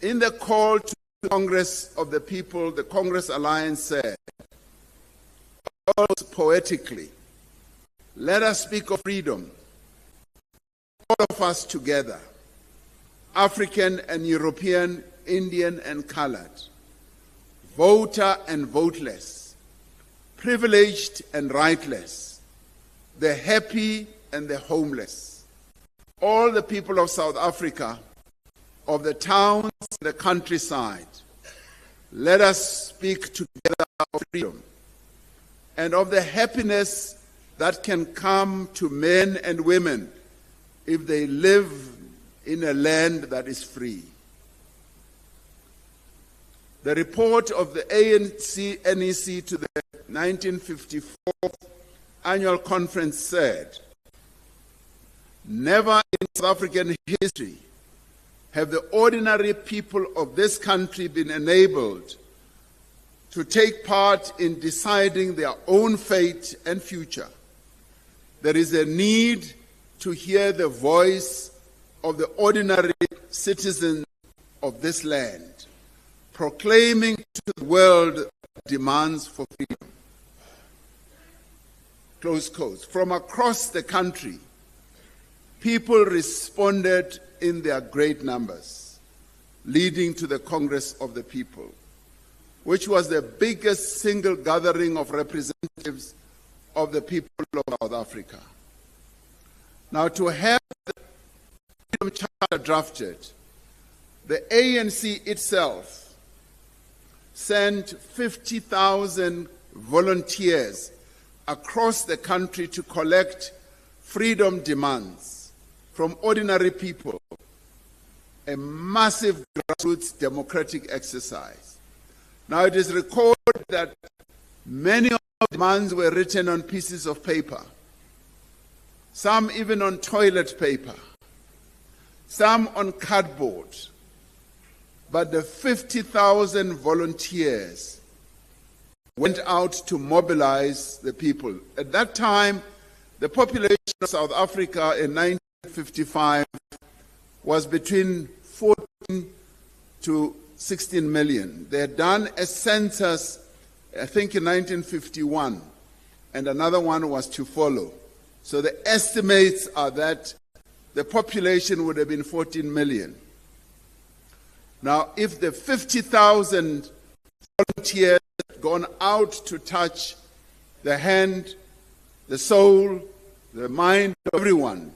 In the call to the Congress of the People, the Congress Alliance said, almost poetically, let us speak of freedom, all of us together, African and European, Indian and colored, voter and voteless, privileged and rightless, the happy and the homeless, all the people of South Africa, of the towns and the countryside. Let us speak together of freedom and of the happiness that can come to men and women if they live in a land that is free. The report of the ANC NEC to the 1954 annual conference said, never in South African history have the ordinary people of this country been enabled to take part in deciding their own fate and future. There is a need to hear the voice of the ordinary citizens of this land, proclaiming to the world demands for freedom. Close quotes. From across the country, people responded in their great numbers, leading to the Congress of the People, which was the biggest single gathering of representatives of the people of South Africa. Now, to have the Freedom Charter drafted, the ANC itself sent 50,000 volunteers across the country to collect freedom demands from ordinary people, a massive grassroots democratic exercise. Now, it is recorded that many of the demands were written on pieces of paper, some even on toilet paper, some on cardboard. But the 50,000 volunteers went out to mobilize the people. At that time, the population of South Africa in 1955 was between 14 to 16 million. They had done a census, I think in 1951, and another one was to follow. So the estimates are that the population would have been 14 million. Now, if the 50,000 volunteers had gone out to touch the hand, the soul, the mind of everyone,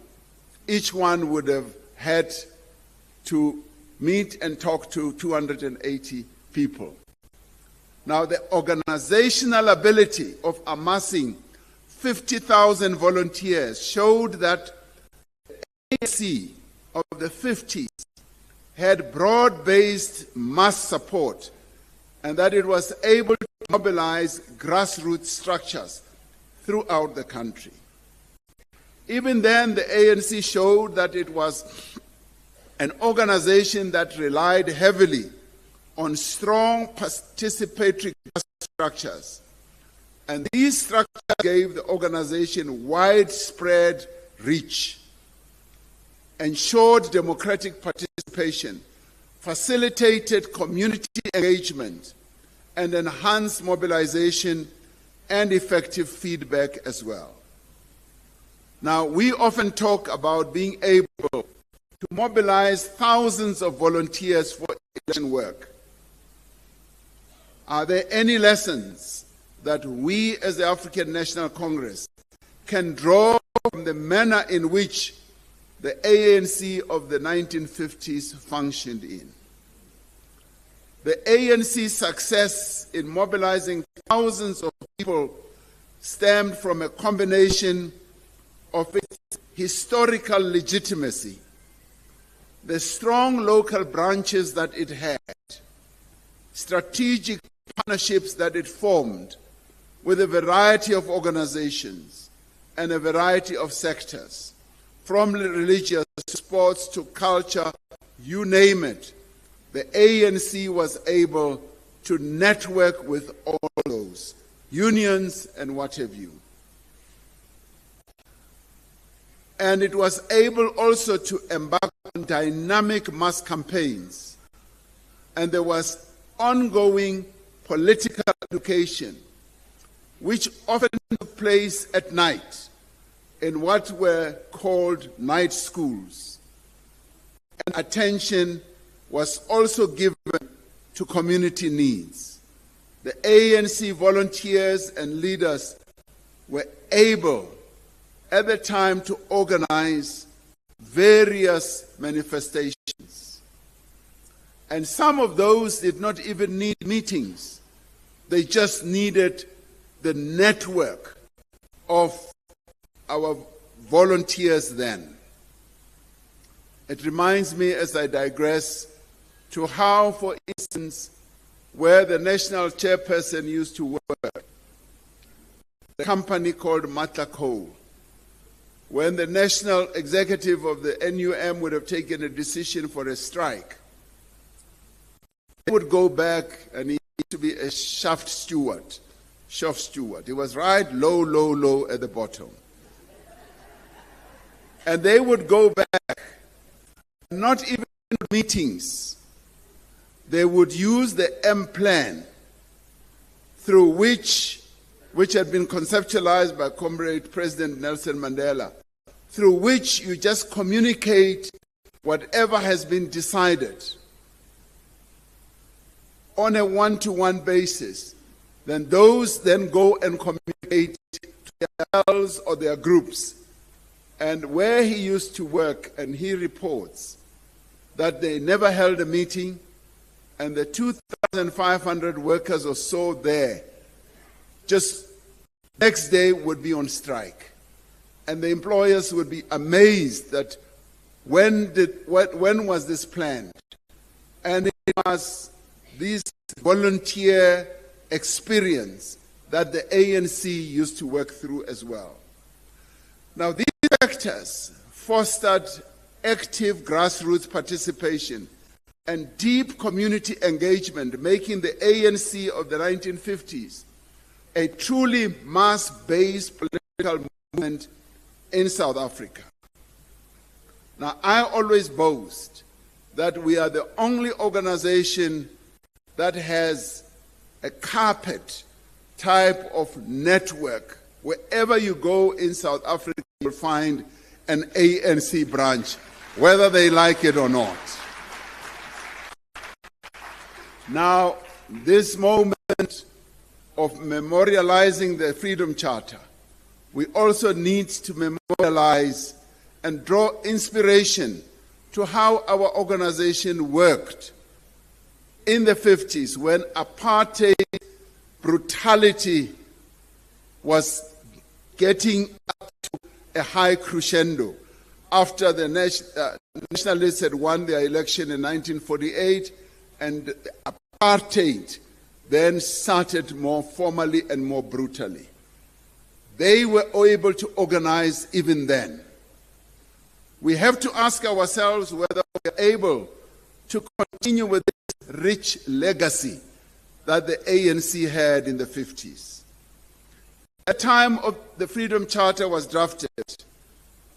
each one would have had to meet and talk to 280 people. Now, the organizational ability of amassing 50,000 volunteers showed that the ANC of the 50s had broad-based mass support and that it was able to mobilize grassroots structures throughout the country. Even then, the ANC showed that it was an organization that relied heavily on strong participatory structures. And these structures gave the organization widespread reach, ensured democratic participation, facilitated community engagement, and enhanced mobilization and effective feedback as well. Now, we often talk about being able to mobilize thousands of volunteers for election work. Are there any lessons that we as the African National Congress can draw from the manner in which the ANC of the 1950s functioned in? The ANC's success in mobilizing thousands of people stemmed from a combination of its historical legitimacy, the strong local branches that it had, strategic partnerships that it formed with a variety of organizations and a variety of sectors, from religious to sports to culture, you name it. The ANC was able to network with all those unions and what have you. And it was able also to embark on dynamic mass campaigns and there was ongoing political education, which often took place at night in what were called night schools. And attention was also given to community needs. The ANC volunteers and leaders were able at the time to organize various manifestations. And some of those did not even need meetings. They just needed the network of our volunteers then. It reminds me, as I digress, to how, for instance, where the national chairperson used to work, a company called Matla, when the national executive of the NUM would have taken a decision for a strike, he would go back, and he used to be a shaft steward. He was right low at the bottom. And they would go back, not even meetings. They would use the M plan, through which had been conceptualized by Comrade President Nelson Mandela, through which you just communicate whatever has been decided on a one-to-one basis. Then those then go and communicate to themselves or their groups. And where he used to work, and he reports that they never held a meeting, and the 2,500 workers or so there just next day would be on strike. And the employers would be amazed that when was this planned? And it was this volunteer experience that the ANC used to work through as well. Now, these factors fostered active grassroots participation and deep community engagement, making the ANC of the 1950s a truly mass-based political movement in South Africa. Now, I always boast that we are the only organization that has a carpet type of network. Wherever you go in South Africa, you'll find an ANC branch, whether they like it or not. Now, this moment of memorializing the Freedom Charter, we also need to memorialize and draw inspiration to how our organization worked in the 50s when apartheid brutality was getting up to a high crescendo after the nationalists had won their election in 1948, and apartheid then started more formally and more brutally. They were able to organize even then. We have to ask ourselves whether we are able to continue with this rich legacy that the ANC had in the 50s. At the time of the Freedom Charter was drafted,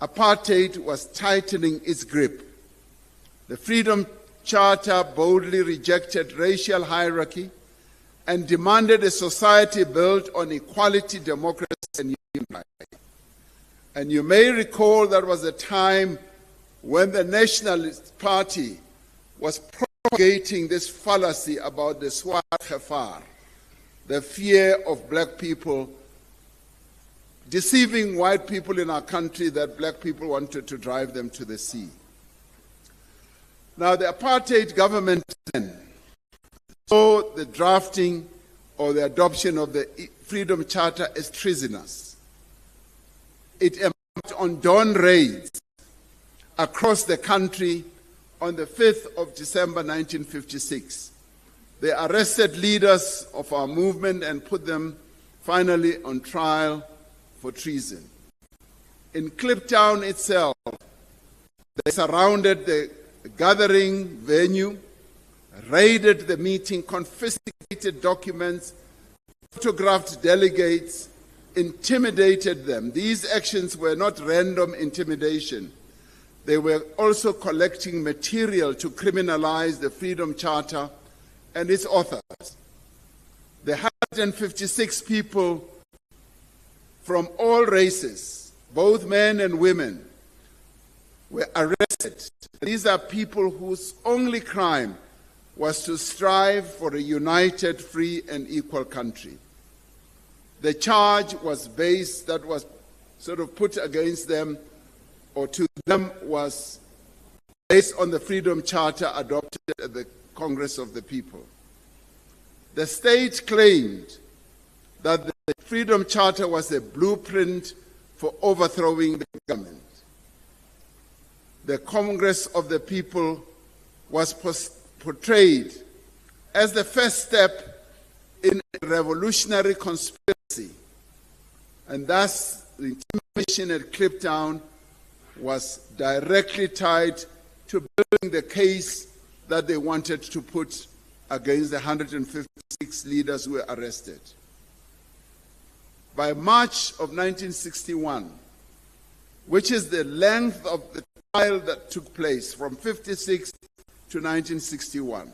apartheid was tightening its grip. The Freedom Charter boldly rejected racial hierarchy and demanded a society built on equality, democracy, and human rights. And you may recall that was a time when the Nationalist Party was propagating this fallacy about the swart gevaar, the fear of black people, deceiving white people in our country that black people wanted to drive them to the sea. Now, the apartheid government then saw the drafting or the adoption of the Freedom Charter as treasonous. It embarked on dawn raids across the country on the 5th of December 1956. They arrested leaders of our movement and put them finally on trial for treason. In Kliptown itself, they surrounded the gathering venue, raided the meeting, confiscated documents, photographed delegates, intimidated them. These actions were not random intimidation. They were also collecting material to criminalize the Freedom Charter and its authors. The 156 people from all races, both men and women, were arrested. These are people whose only crime was to strive for a united, free, and equal country. The charge was that was sort of put against them, or to them, was based on the Freedom Charter adopted at the Congress of the People. The state claimed that the Freedom Charter was a blueprint for overthrowing the government. The Congress of the People was portrayed as the first step in a revolutionary conspiracy, and thus the intimidation at Kliptown was directly tied to building the case that they wanted to put against the 156 leaders who were arrested. By March of 1961, which is the length of the trial that took place from 56 to 1961,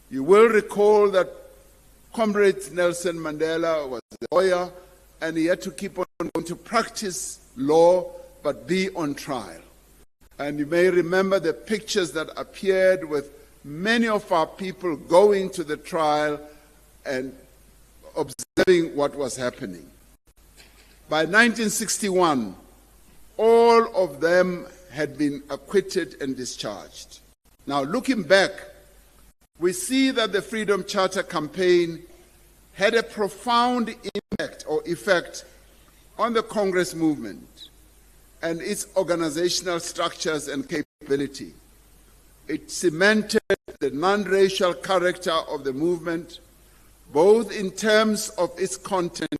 you will recall that Comrade Nelson Mandela was a lawyer, and he had to keep on going to practice law but be on trial. And you may remember the pictures that appeared with many of our people going to the trial and observing what was happening. By 1961, all of them had been acquitted and discharged. Now, looking back, we see that the Freedom Charter campaign had a profound impact or effect on the Congress movement and its organizational structures and capability. It cemented the non-racial character of the movement, both in terms of its content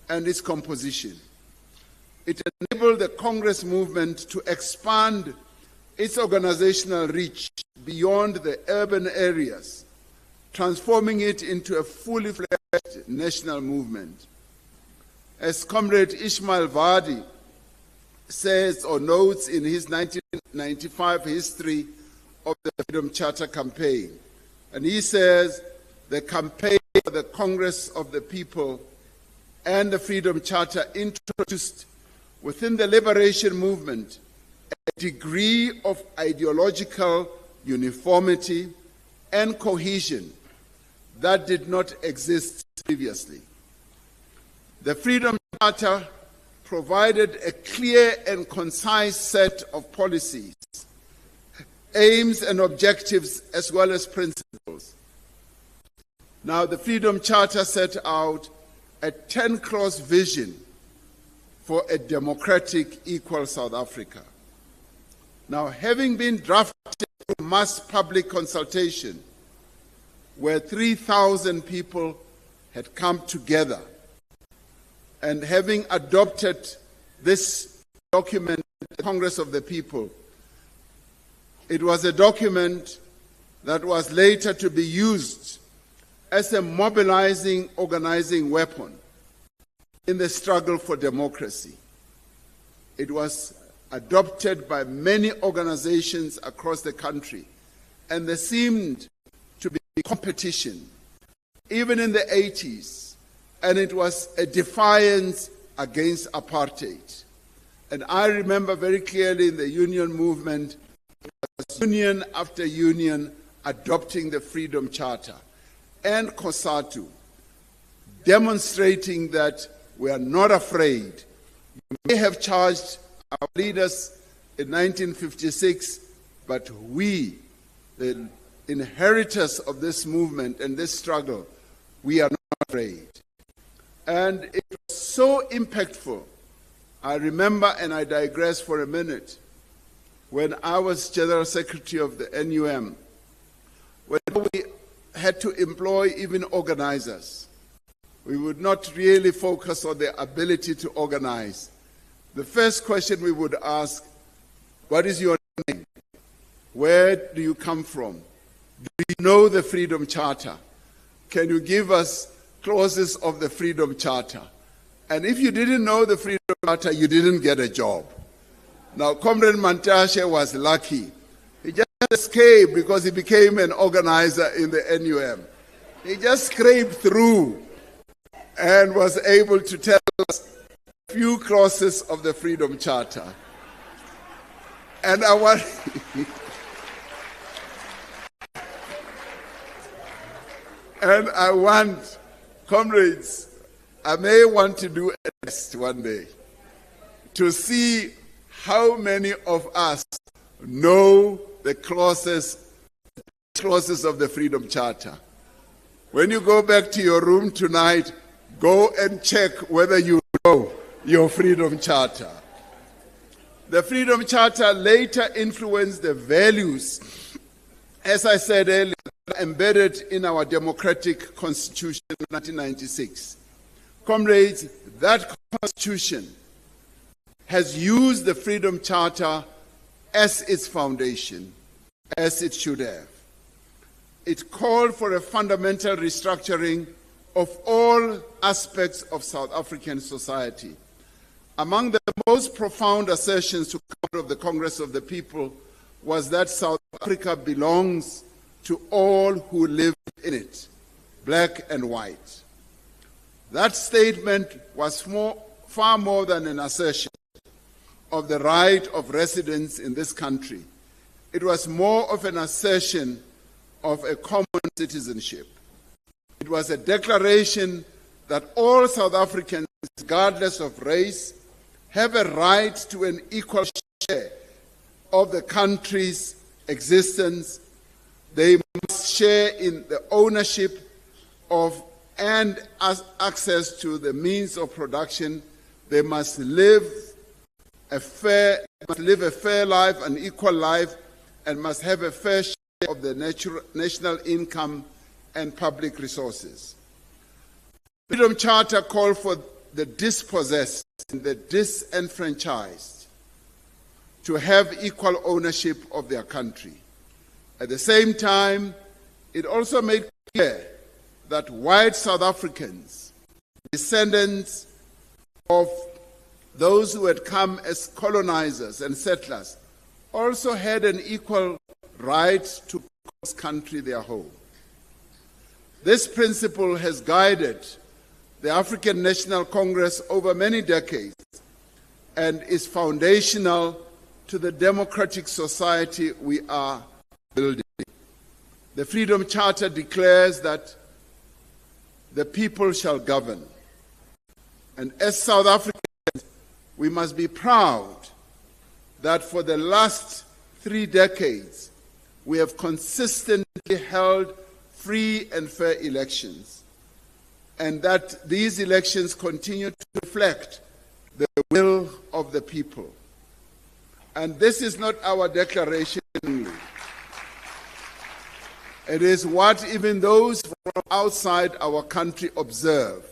and its composition. It enabled the Congress movement to expand its organizational reach beyond the urban areas, transforming it into a fully fledged national movement. As Comrade Ishmael Vardy says or notes in his 1995 history of the Freedom Charter campaign, and he says, the campaign for the Congress of the People and the Freedom Charter introduced within the liberation movement a degree of ideological uniformity and cohesion that did not exist previously. The Freedom Charter provided a clear and concise set of policies, aims and objectives, as well as principles. Now, the Freedom Charter set out a 10-clause vision for a democratic, equal South Africa. Now, having been drafted through mass public consultation, where 3,000 people had come together, and having adopted this document, the Congress of the People, it was a document that was later to be used as a mobilizing, organizing weapon in the struggle for democracy. It was adopted by many organizations across the country, and there seemed to be competition, even in the 80s, and it was a defiance against apartheid. And I remember very clearly in the union movement, union after union adopting the Freedom Charter and COSATU, demonstrating that we are not afraid. You may have charged our leaders in 1956, but we, the inheritors of this movement and this struggle, we are not afraid. And it was so impactful. I remember, and I digress for a minute, when I was General Secretary of the NUM, when we had to employ even organizers. We would not really focus on their ability to organize. The first question we would ask, what is your name? Where do you come from? Do you know the Freedom Charter? Can you give us clauses of the Freedom Charter? And if you didn't know the Freedom Charter, you didn't get a job. Now, Comrade Mantashe was lucky. He just escaped because he became an organizer in the NUM. He just scraped through and was able to tell us a few clauses of the Freedom Charter. And I want and I want, comrades, I may want to do a test one day to see how many of us know the clauses of the Freedom Charter. When you go back to your room tonight, go and check whether you know your Freedom Charter. The Freedom Charter later influenced the values, as I said earlier, embedded in our democratic constitution in 1996. Comrades, that constitution has used the Freedom Charter as its foundation, as it should have. It called for a fundamental restructuring of all aspects of South African society. Among the most profound assertions to come out of the Congress of the People was that South Africa belongs to all who live in it, black and white. That statement was far more than an assertion of the right of residents in this country. It was more of an assertion of a common citizenship. It was a declaration that all South Africans, regardless of race, have a right to an equal share of the country's existence. They must share in the ownership of and access to the means of production. They must live a fair life, an equal life, and must have a fair share of the national income and public resources. The Freedom Charter called for the dispossessed and the disenfranchised to have equal ownership of their country. At the same time, it also made clear that white South Africans, descendants of those who had come as colonizers and settlers, also had an equal right to call this country their home. This principle has guided the African National Congress over many decades and is foundational to the democratic society we are building. The Freedom Charter declares that the people shall govern. And as South Africans, we must be proud that for the last 3 decades, we have consistently held free and fair elections, and that these elections continue to reflect the will of the people. And this is not our declaration only. It is what even those from outside our country observe.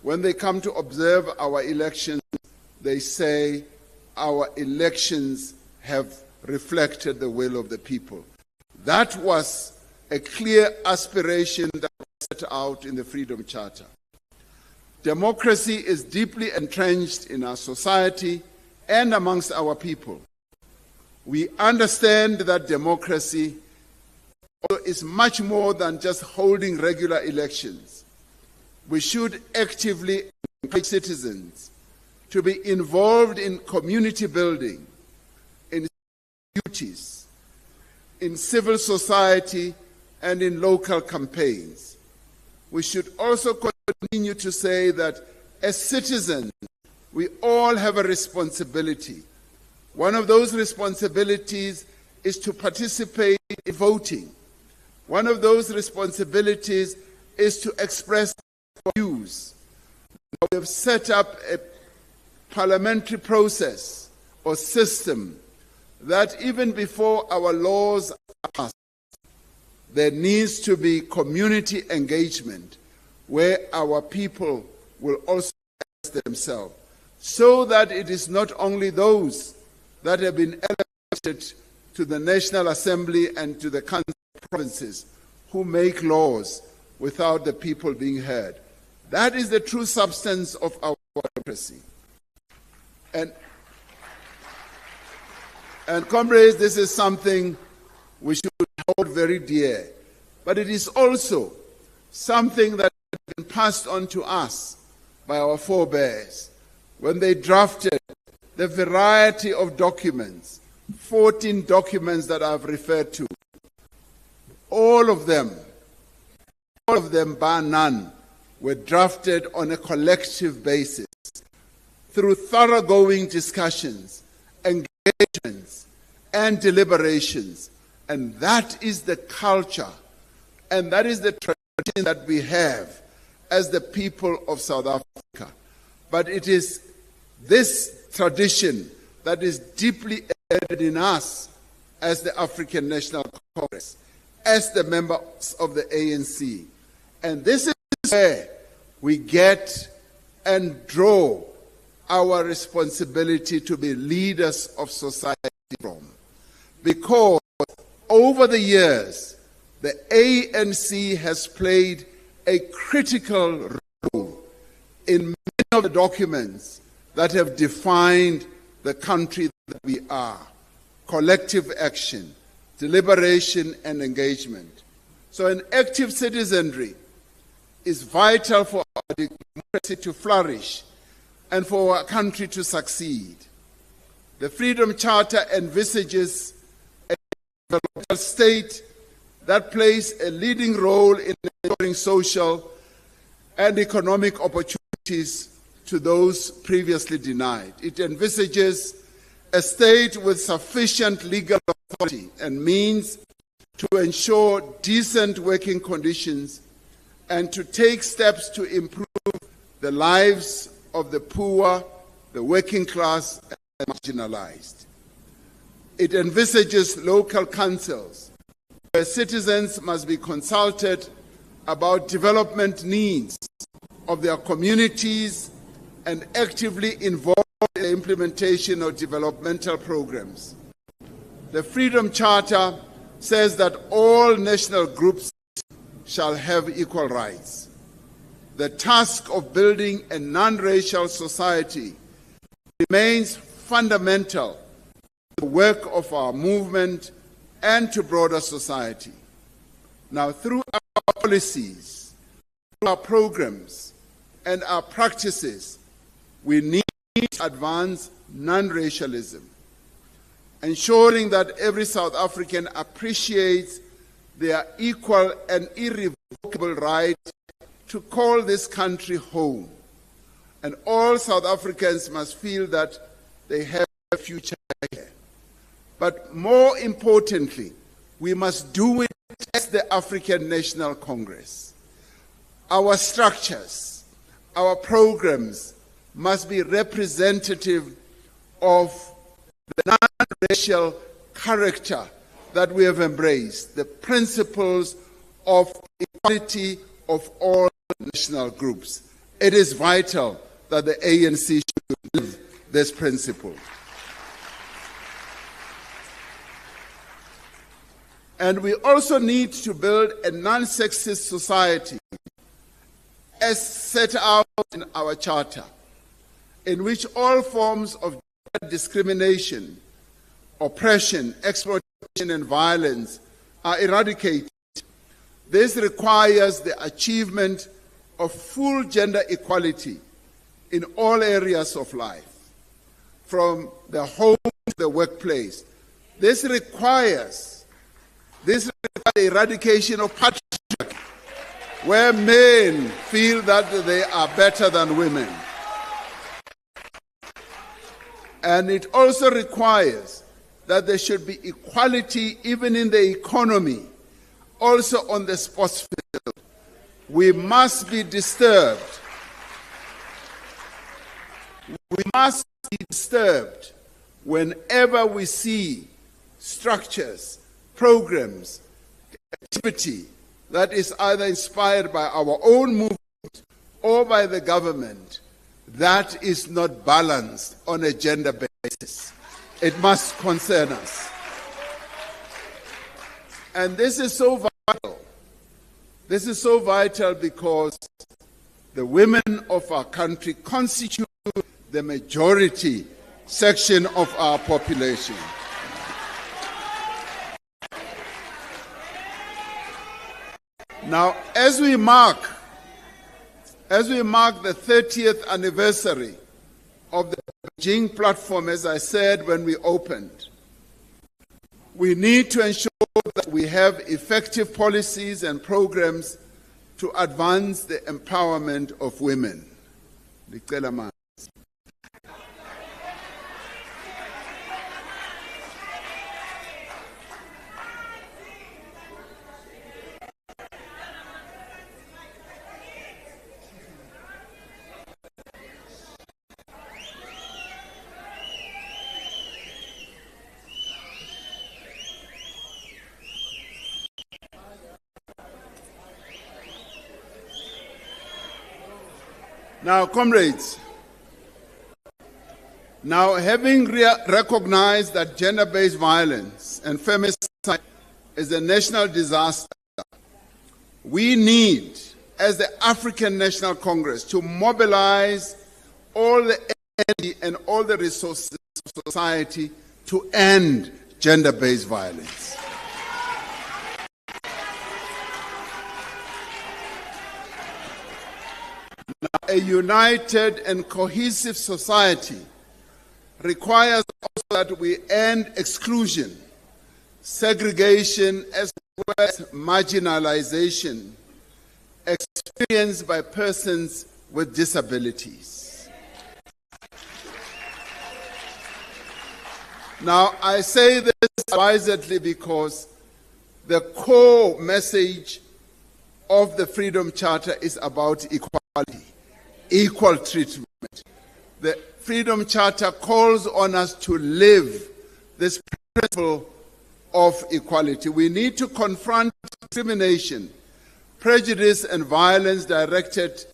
When they come to observe our elections, they say our elections have reflected the will of the people. That was a clear aspiration that was set out in the Freedom Charter. Democracy is deeply entrenched in our society and amongst our people. We understand that democracy is much more than just holding regular elections. We should actively encourage citizens to be involved in community building, in duties, in civil society, and in local campaigns. We should also continue to say that as citizens, we all have a responsibility. One of those responsibilities is to participate in voting. One of those responsibilities is to express our views. We have set up a parliamentary process or system that even before our laws are passed, there needs to be community engagement where our people will also express themselves, so that it is not only those that have been elected to the National Assembly and to the Council of Provinces who make laws without the people being heard. That is the true substance of our democracy. And comrades, this is something we should hold very dear. But it is also something that has been passed on to us by our forebears when they drafted the variety of documents, 14 documents that I've referred to. All of them bar none, were drafted on a collective basis through thoroughgoing discussions, engagements, and deliberations. And that is the culture, and that is the tradition that we have as the people of South Africa. But it is this tradition that is deeply embedded in us as the African National Congress, as the members of the ANC. And this is where we get and draw our responsibility to be leaders of society from. Because over the years, the ANC has played a critical role in many of the documents that have defined the country that we are. Collective action, deliberation, and engagement. So an active citizenry is vital for our democracy to flourish and for our country to succeed. The Freedom Charter envisages a developmental state that plays a leading role in ensuring social and economic opportunities to those previously denied. It envisages a state with sufficient legal authority and means to ensure decent working conditions and to take steps to improve the lives of the poor, the working class, and the marginalized. It envisages local councils where citizens must be consulted about development needs of their communities and actively involved in the implementation of developmental programs. The Freedom Charter says that all national groups shall have equal rights. The task of building a non-racial society remains fundamental to the work of our movement and to broader society. Now, through our policies, through our programs, and our practices, we need to advance non-racialism, ensuring that every South African appreciates their equal and irrevocable right to call this country home. And all South Africans must feel that they have a future here. But more importantly, we must do it as the African National Congress. Our structures, our programs must be representative of the non-racial character that we have embraced, the principles of equality of all national groups. It is vital that the ANC should live this principle. And we also need to build a non-sexist society, as set out in our charter, in which all forms of discrimination, oppression, exploitation, and violence are eradicated. This requires the achievement of full gender equality in all areas of life, from the home to the workplace. This requires the eradication of patriarchy, where men feel that they are better than women. And it also requires that there should be equality even in the economy, also on the sports field. We must be disturbed. We must be disturbed whenever we see structures, programs, activity that is either inspired by our own movement or by the government that is not balanced on a gender basis. It must concern us. And this is so vital. This is so vital because the women of our country constitute the majority section of our population. Now, as we mark the 30th anniversary of the Beijing platform, as I said when we opened, we need to ensure that we have effective policies and programs to advance the empowerment of women. Now, comrades, having recognized that gender-based violence and femicide is a national disaster, we need, as the African National Congress, to mobilize all the energy and all the resources of society to end gender-based violence. A united and cohesive society requires also that we end exclusion, segregation, as well as marginalization experienced by persons with disabilities. Now, I say this advisedly because the core message of the Freedom Charter is about equality, equal treatment. The Freedom Charter calls on us to live this principle of equality. We need to confront discrimination, prejudice, and violence directed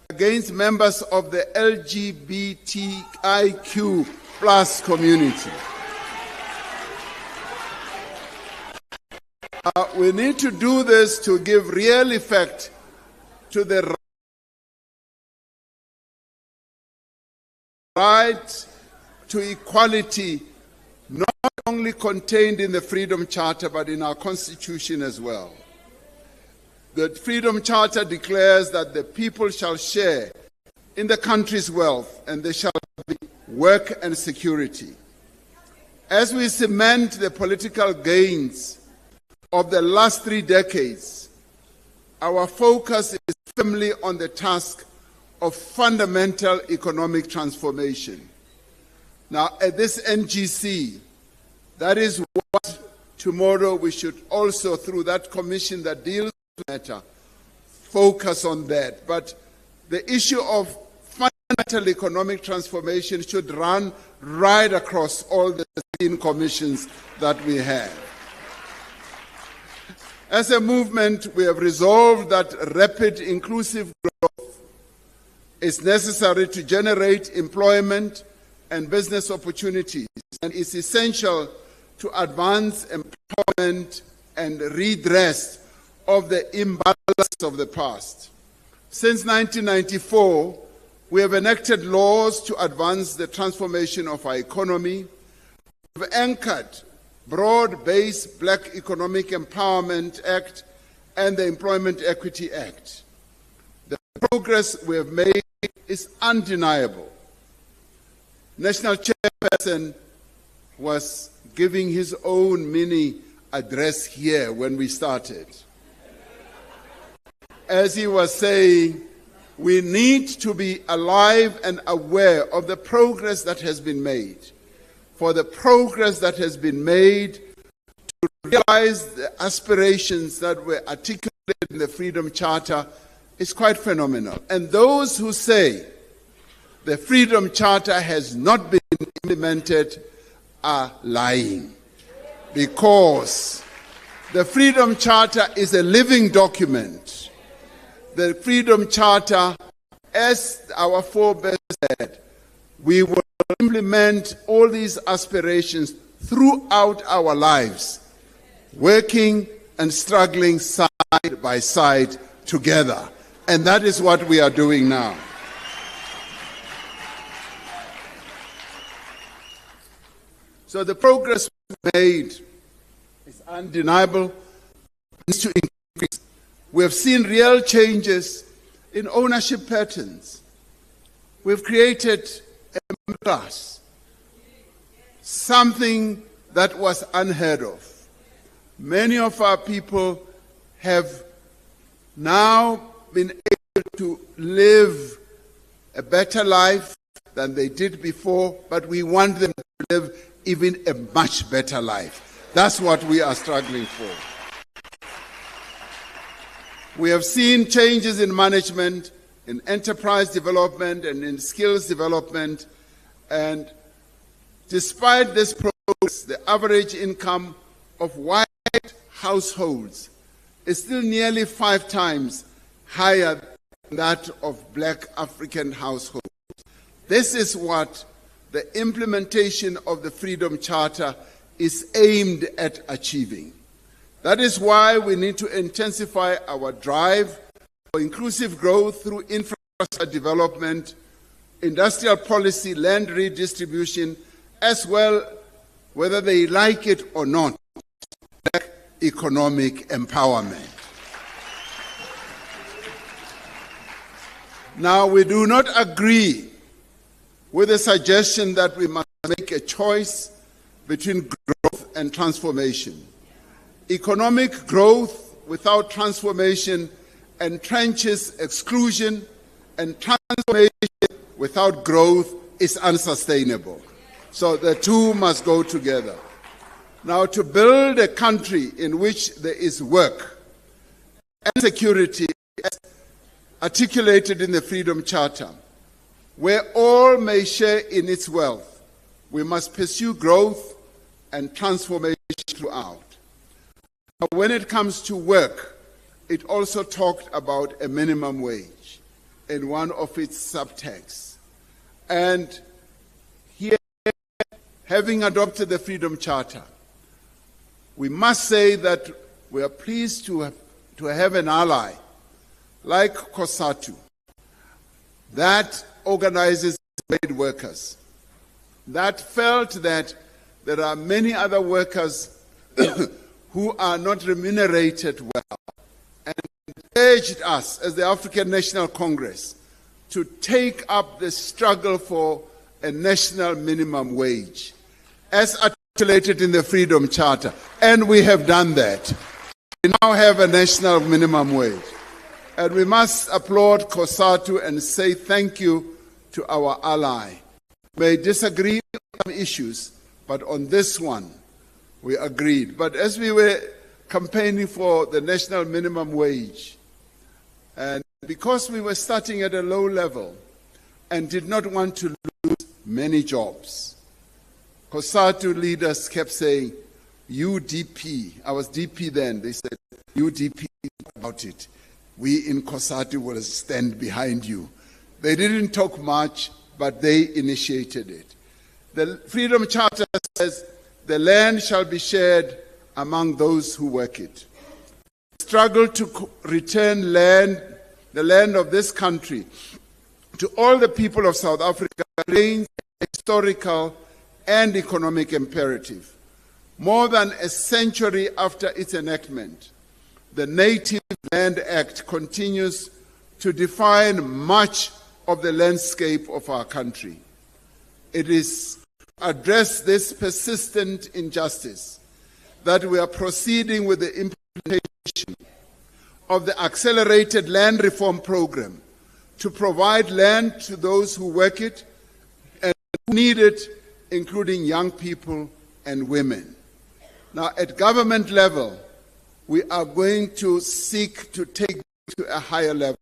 against members of the LGBTIQ+ community. We need to do this to give real effect to the right to equality, not only contained in the Freedom Charter, but in our Constitution as well. The Freedom Charter declares that the people shall share in the country's wealth, and there shall be work and security. As we cement the political gains of the last 3 decades, our focus is firmly on the task of fundamental economic transformation. Now, at this NGC, that is what tomorrow we should also, through that commission that deals with the matter, focus on that. But the issue of fundamental economic transformation should run right across all the 16 commissions that we have. As a movement, we have resolved that rapid inclusive growth is necessary to generate employment and business opportunities, and is essential to advance empowerment and redress of the imbalance of the past. Since 1994, we have enacted laws to advance the transformation of our economy. We've anchored broad-based Black Economic Empowerment Act and the Employment Equity Act. The progress we have made is undeniable. National Chairperson was giving his own mini address here when we started. As he was saying, we need to be alive and aware of the progress that has been made. For the progress that has been made to realize the aspirations that were articulated in the Freedom Charter is quite phenomenal. And those who say the Freedom Charter has not been implemented are lying, because the Freedom Charter is a living document. The Freedom Charter, as our forebears said, we will implement all these aspirations throughout our lives, working and struggling side by side together. And that is what we are doing now. So the progress we made is undeniable, needs to increase. We have seen real changes in ownership patterns. We've created a middle class, something that was unheard of. Many of our people have now been able to live a better life than they did before, but we want them to live even a much better life. That's what we are struggling for. We have seen changes in management, in enterprise development, and in skills development, and despite this progress, the average income of white households is still nearly 5 times higher than that of black African households. This is what the implementation of the Freedom Charter is aimed at achieving. That is why we need to intensify our drive for inclusive growth through infrastructure development, industrial policy, land redistribution, as well, whether they like it or not, economic empowerment. Now, we do not agree with the suggestion that we must make a choice between growth and transformation. Economic growth without transformation entrenches exclusion, and transformation without growth is unsustainable. So the two must go together. Now, to build a country in which there is work and security, as articulated in the Freedom Charter, where all may share in its wealth, we must pursue growth and transformation throughout. Now, when it comes to work, it also talked about a minimum wage in one of its subtexts. And here, having adopted the Freedom Charter, we must say that we are pleased to have an ally like COSATU that organizes paid workers, that felt that there are many other workers who are not remunerated well, and urged us as the African National Congress to take up the struggle for a national minimum wage, as articulated in the Freedom Charter, and we have done that. We now have a national minimum wage. And we must applaud COSATU and say thank you to our ally. We may disagree on some issues, but on this one, we agreed. But as we were campaigning for the national minimum wage, and because we were starting at a low level and did not want to lose many jobs, COSATU leaders kept saying, UDP, I was DP then, they said, UDP about it. We in COSATU will stand behind you. They didn't talk much, but they initiated it. The Freedom Charter says the land shall be shared among those who work it. The struggle to return land, the land of this country, to all the people of South Africa remains a historical and economic imperative. More than a century after its enactment, the Native Land Act continues to define much of the landscape of our country. It is to address this persistent injustice that we are proceeding with the implementation of the Accelerated Land Reform Program to provide land to those who work it and who need it, including young people and women. Now, at government level, we are going to seek to take it to a higher level.